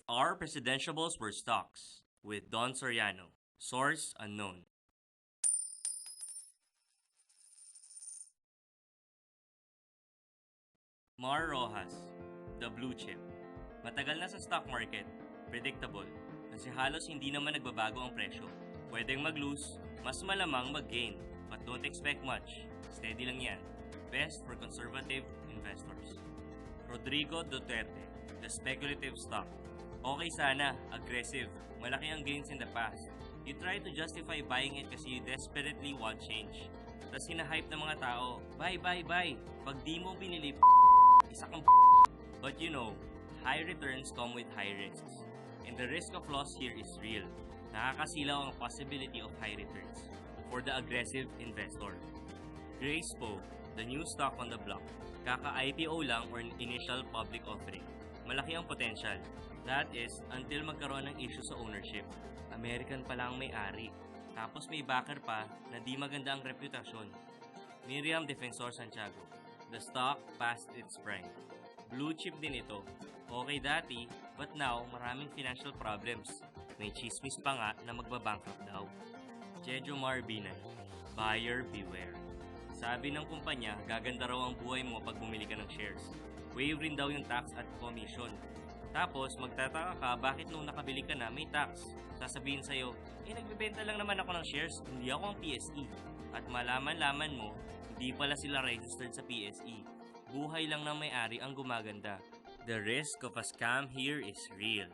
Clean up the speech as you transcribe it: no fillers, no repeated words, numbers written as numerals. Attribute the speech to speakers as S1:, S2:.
S1: Our presidentiables were stocks with Don Soriano. Source unknown. Mar Rojas, the blue chip. Matagal na sa stock market, predictable, kasi halos hindi naman nagbabago ang presyo. Pwedeng mag-lose, mas malamang mag-gain, but don't expect much. Steady lang yan. Best for conservative investors. Rodrigo Duterte, the speculative stock. Okay sana, aggressive, malaki ang gains in the past. You try to justify buying it kasi you desperately want change. Tapos hinahype ng mga tao, buy, buy, buy. Pag di mo binili, isa kang But you know, high returns come with high risks. And the risk of loss here is real. Nakakasilaw ang possibility of high returns for the aggressive investor. Grace Poe, the new stock on the block. Kaka-IPO lang or initial public offering. Malaki ang potential. That is, until magkaroon ng issue sa ownership. American pa lang may-ari. Tapos may backer pa na di maganda ang reputasyon. Miriam Defensor Santiago. The stock past its prime. Blue chip din ito. Okay dati, but now maraming financial problems. May chismis pa nga na magbabankrupt daw. Jejo Marbinay. Buyer beware. Sabi ng kumpanya, gaganda raw ang buhay mo pag bumili ka ng shares. Waive rin daw yung tax at commission. Tapos, magtataka ka bakit nung nakabili ka na may tax. Sasabihin sa'yo, nagbebenta lang naman ako ng shares, hindi ako ang PSE. At malaman-laman mo, hindi pala sila registered sa PSE. Buhay lang ng may-ari ang gumaganda. The risk of a scam here is real.